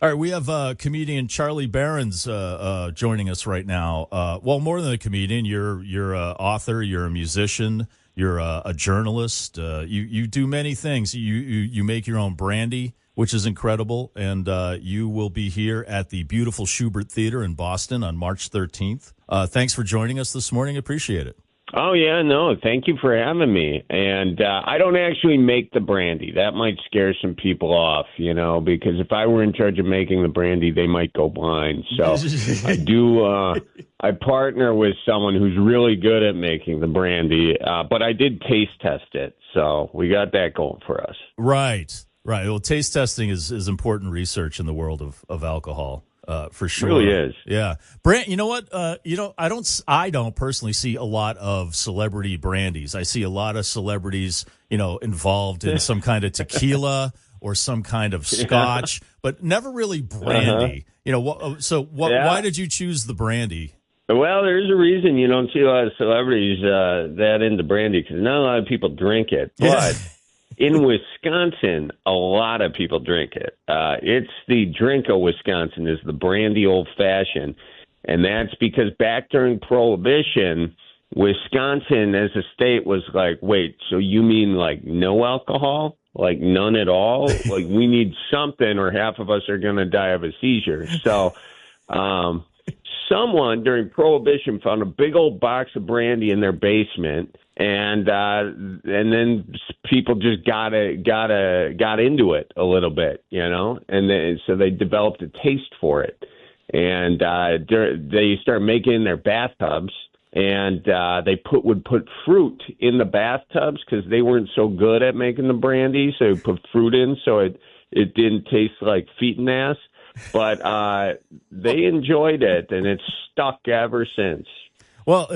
All right, we have comedian Charlie Berens joining us right now. Well, more than a comedian, you're an author, you're a musician, you're a journalist. You do many things. You make your own brandy, which is incredible, and you will be here at the beautiful Schubert Theater in Boston on March 13th. Thanks for joining us this morning. Appreciate it. Oh, yeah, no, thank you for having me. And I don't actually make the brandy. That might scare some people off, because if I were in charge of making the brandy, they might go blind. So I partner with someone who's really good at making the brandy, but I did taste test it. So we got that going for us. Right. Well, taste testing is important research in the world of alcohol. For sure. It really is. Yeah. Brand, you know what? I don't personally see a lot of celebrity brandies. I see a lot of celebrities, involved in some kind of tequila or some kind of scotch, but never really brandy. Why did you choose the brandy? Well, there's a reason you don't see a lot of celebrities that into brandy, because not a lot of people drink it. But in Wisconsin, a lot of people drink it. It's the drink of Wisconsin is the brandy old fashioned. And that's because back during Prohibition, Wisconsin as a state was like, wait, so you mean like no alcohol? Like none at all? Like we need something or half of us are going to die of a seizure. So someone during Prohibition found a big old box of brandy in their basement. And then people just got into it a little bit, and so they developed a taste for it, and they started making it in their bathtubs, and they would put fruit in the bathtubs because they weren't so good at making the brandy, so they put fruit in so it didn't taste like feet and ass, but they enjoyed it, and it's stuck ever since. Well,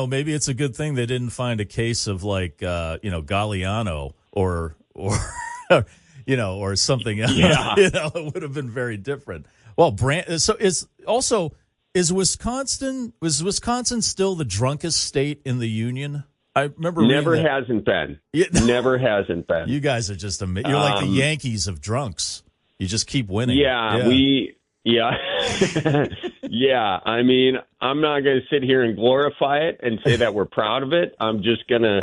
maybe it's a good thing they didn't find a case of like, Galliano or or something else. Yeah. It would have been very different. Well, so is Wisconsin still the drunkest state in the union? I remember never hasn't been. Never hasn't been. You guys are just amazing. You're like the Yankees of drunks. You just keep winning. Yeah. Yeah, I mean, I'm not going to sit here and glorify it and say that we're proud of it. I'm just going to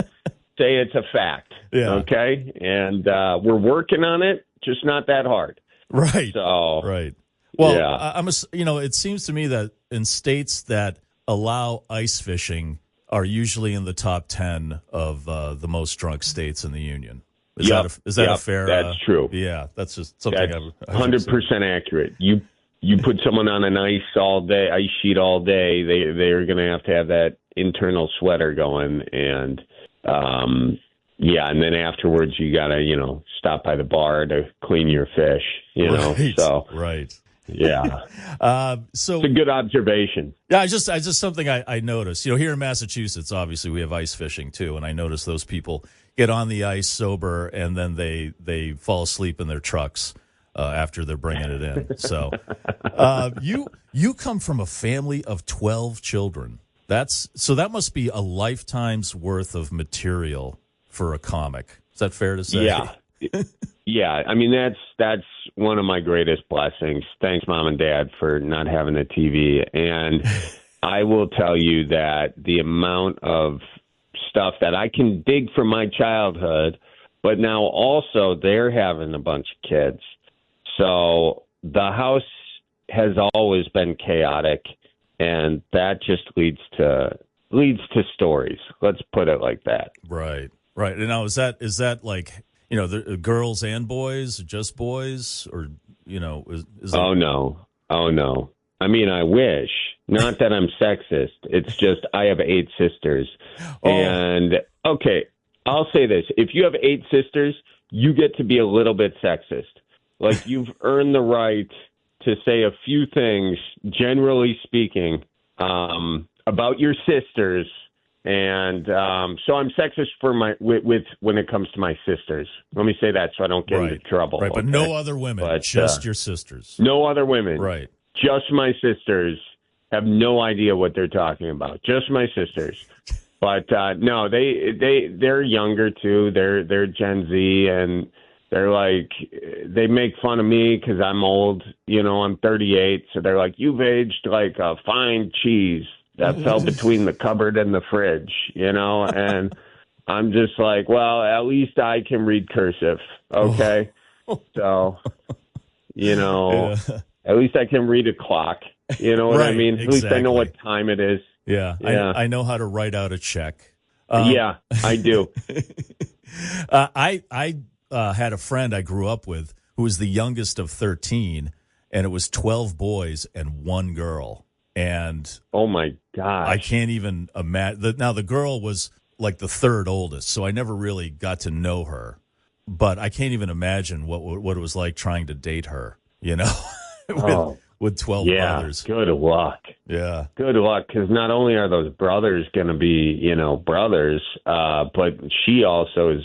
say it's a fact, okay? And we're working on it, just not that hard. Right. So, right. Well, it seems to me that in states that allow ice fishing are usually in the top 10 of the most drunk states in the union. Is that a fair? That's true. Yeah, that's just something. That's 100% accurate. You put someone on an ice sheet all day, they're going to have that internal sweater going, and and then afterwards you got to stop by the bar to clean your fish, Right. So right. Yeah. So it's a good observation. Yeah, I just something I noticed. Here in Massachusetts, obviously we have ice fishing too, and I notice those people get on the ice sober and then they fall asleep in their trucks after they're bringing it in. So you come from a family of 12 children. That must be a lifetime's worth of material for a comic. Is that fair to say? Yeah. Yeah, I mean, that's one of my greatest blessings. Thanks, Mom and Dad, for not having a TV. And I will tell you that the amount of stuff that I can dig from my childhood, but now also they're having a bunch of kids. So the house has always been chaotic, and that just leads to stories. Let's put it like that. Right. And now is that like, the girls and boys, just boys, or is Oh no. I mean, I wish. Not that I'm sexist. It's just I have 8 sisters. Oh. And okay, I'll say this: if you have 8 sisters, you get to be a little bit sexist. Like, you've earned the right to say a few things, generally speaking, about your sisters. And so I'm sexist for with when it comes to my sisters. Let me say that so I don't get into trouble. Right, but okay? no other women, just your sisters. No other women. Right. Just my sisters. Have no idea what they're talking about. Just my sisters. But no, they're younger too. They're Gen Z, and they're like, they make fun of me because I'm old. I'm 38. So they're like, you've aged like a fine cheese that fell between the cupboard and the fridge, and I'm just like, well, at least I can read cursive. Okay. So, Yeah. at least I can read a clock. You know what I mean? At least I know what time it is. Yeah. I know how to write out a check. Yeah, I do. I had a friend I grew up with who was the youngest of 13, and it was 12 boys and 1 girl. And oh my gosh, I can't even imagine. Now the girl was like the 3rd oldest, so I never really got to know her. But I can't even imagine what it was like trying to date her. With 12 brothers. Good luck. Yeah. Good luck, because not only are those brothers going to be, brothers, but she also is,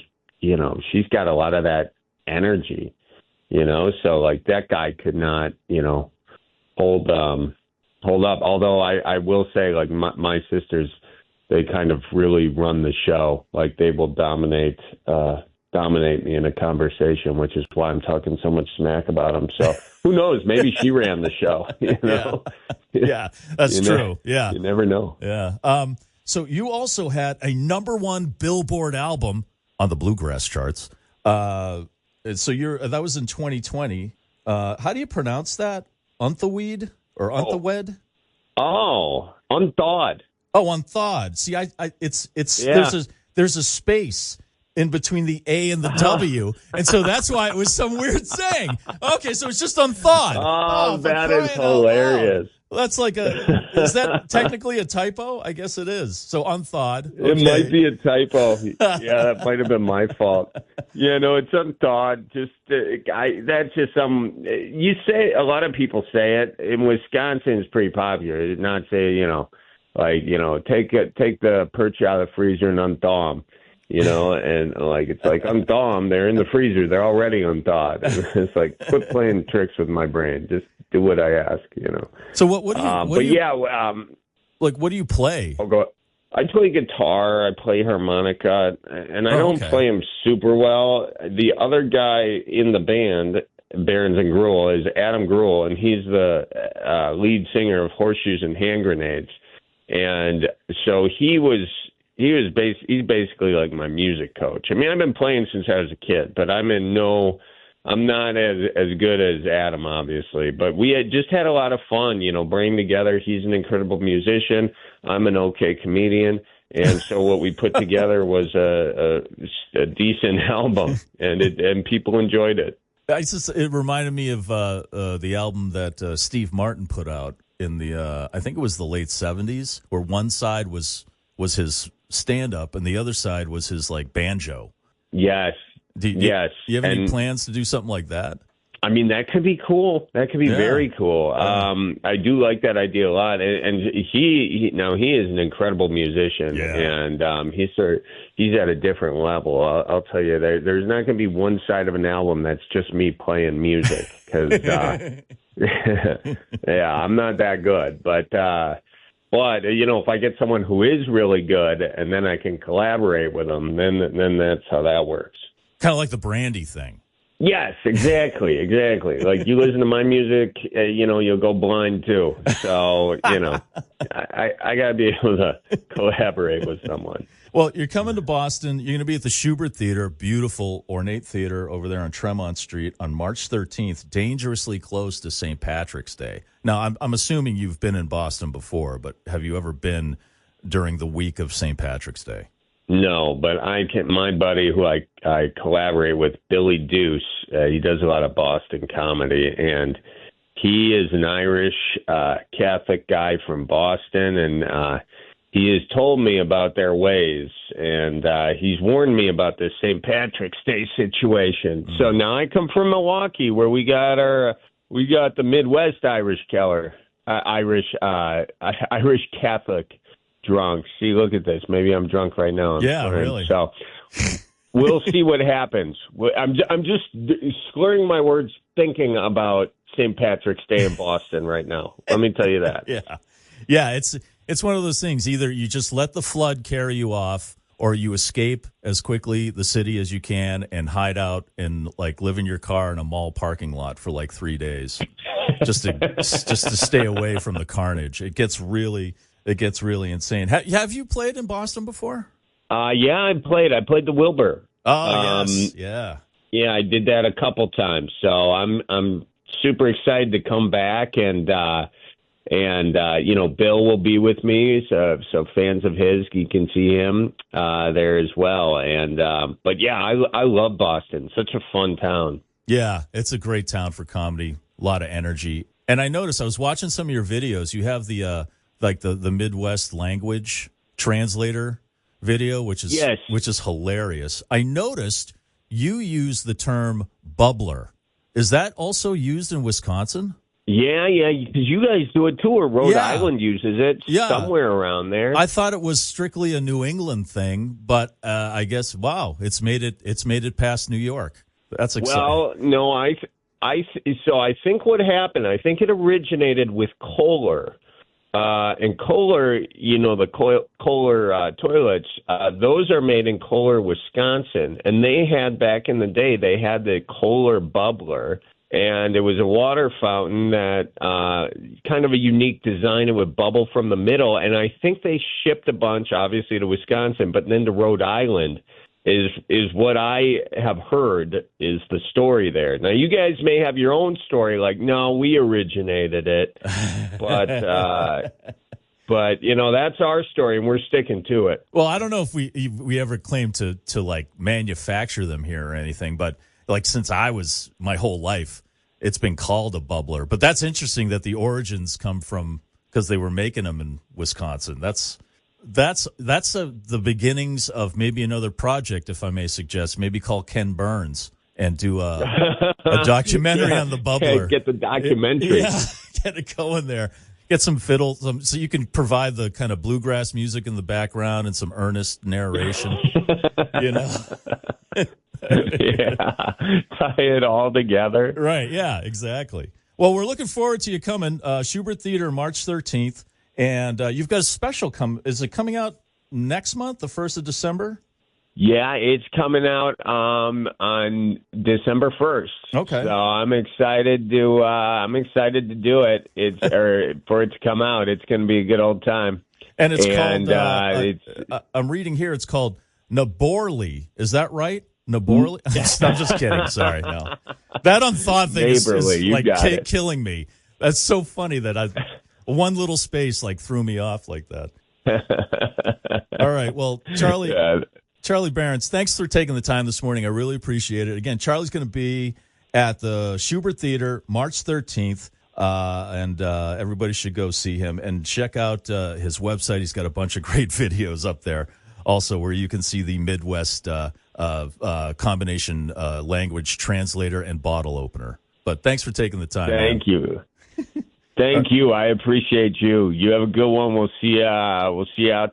she's got a lot of that energy, so like that guy could not, hold up. Although I will say, like my sisters, they kind of really run the show. Like they will dominate me in a conversation, which is why I'm talking so much smack about them. So who knows? Maybe she ran the show. Yeah, that's true. Yeah, you never know. Yeah. So you also had a #1 Billboard album on the Bluegrass charts. So that was in 2020. How do you pronounce that? Unthaweed or Unthawed? Oh, Unthawed. Oh, Unthawed. See, there's a space in between the A and the W, and so that's why it was some weird saying. Okay, so it's just Unthawed. Oh, that is hilarious. Well, that's like is that technically a typo? I guess it is. So Unthawed. Okay. It might be a typo. Yeah, that might have been my fault. It's Unthawed. That's just you say, a lot of people say it. In Wisconsin, it's pretty popular. It's not say, take the perch out of the freezer and unthaw them. And like, it's like, unthaw them. They're in the freezer. They're already unthawed. It's like, quit playing tricks with my brain. Just do what I ask, So what do you what do you play? I play guitar. I play harmonica, and I don't play them super well. The other guy in the band, Berens and Gruel, is Adam Gruel, and he's the lead singer of Horseshoes and Hand Grenades. And so he's basically like my music coach. I mean, I've been playing since I was a kid, but I'm not as good as Adam, obviously. But we just had a lot of fun, bringing together. He's an incredible musician. I'm an okay comedian. And so what we put together was a decent album, and people enjoyed it. It reminded me of the album that Steve Martin put out in the I think it was the late 70s, where one side was his stand-up and the other side was his like banjo. Yes. Yes. Do you have any plans to do something like that? I mean, that could be cool. That could be very cool. I do like that idea a lot. And he is an incredible musician, and he's at a different level. I'll tell you, there's not going to be one side of an album that's just me playing music, because I'm not that good. But if I get someone who is really good, and then I can collaborate with them, then that's how that works. Kind of like the Brandy thing. Yes, exactly. Like, you listen to my music, you'll go blind too. So, I got to be able to collaborate with someone. Well, you're coming to Boston. You're going to be at the Schubert Theater, beautiful, ornate theater over there on Tremont Street on March 13th, dangerously close to St. Patrick's Day. Now, I'm assuming you've been in Boston before, but have you ever been during the week of St. Patrick's Day? No, but my buddy who I collaborate with, Billy Deuce, he does a lot of Boston comedy, and he is an Irish Catholic guy from Boston, and he has told me about their ways, and he's warned me about this St. Patrick's Day situation. So now I come from Milwaukee, where we got the Midwest Irish Catholic drunk. See, look at this. Maybe I'm drunk right now. Really. So we'll see what happens. I'm just slurring my words thinking about St. Patrick's Day in Boston right now. Let me tell you that. Yeah. It's one of those things. Either you just let the flood carry you off, or you escape as quickly the city as you can and hide out and like live in your car in a mall parking lot for like 3 days, just to stay away from the carnage. It gets really insane. Have you played in Boston before? Yeah, I played the Wilbur. Oh, yes. Yeah. Yeah, I did that a couple times. So I'm super excited to come back, and Bill will be with me. So fans of his, you can see him there as well. And but yeah, I love Boston. Such a fun town. Yeah, it's a great town for comedy. A lot of energy. And I noticed, I was watching some of your videos. You have the the Midwest language translator video, which is hilarious. I noticed you use the term bubbler. Is that also used in Wisconsin? Yeah, because you guys do it too, or Rhode Island uses it somewhere around there. I thought it was strictly a New England thing, but I guess it's made it past New York. That's exciting. Well, no, I think what happened, I think it originated with Kohler. And Kohler, the Kohler toilets, those are made in Kohler, Wisconsin. And they had, back in the day, they had the Kohler bubbler. And it was a water fountain that kind of a unique design. It would bubble from the middle. And I think they shipped a bunch, obviously, to Wisconsin, but then to Rhode Island is what I have heard is the story there. Now, you guys may have your own story, like, no, we originated it. But that's our story, and we're sticking to it. Well, I don't know if we ever claim to like manufacture them here or anything, but like since I was my whole life, it's been called a bubbler. But that's interesting that the origins come from because they were making them in Wisconsin. That's the beginnings of maybe another project, if I may suggest. Maybe call Ken Burns and do a documentary on the bubbler. Get the documentary. Get it going there. Get some fiddle, so you can provide the kind of bluegrass music in the background and some earnest narration. Tie it all together. Right, yeah, exactly. Well, we're looking forward to you coming. Schubert Theater, March 13th. And you've got a special is it coming out next month, the 1st of December? Yeah, it's coming out on December 1st. Okay. So I'm excited to do it. For it to come out. It's going to be a good old time. And it's called I'm reading here it's called Naborli. Is that right? Naborli? I'm just kidding. Sorry. No. That unthought thing is like killing me. That's so funny that one little space like threw me off like that. All right. Well, Charlie Berens, thanks for taking the time this morning. I really appreciate it. Again, Charlie's going to be at the Schubert Theater March 13th, and everybody should go see him and check out his website. He's got a bunch of great videos up there also where you can see the Midwest combination language translator and bottle opener. But thanks for taking the time. Thank you. Thank you. I appreciate you. You have a good one. We'll see you out there.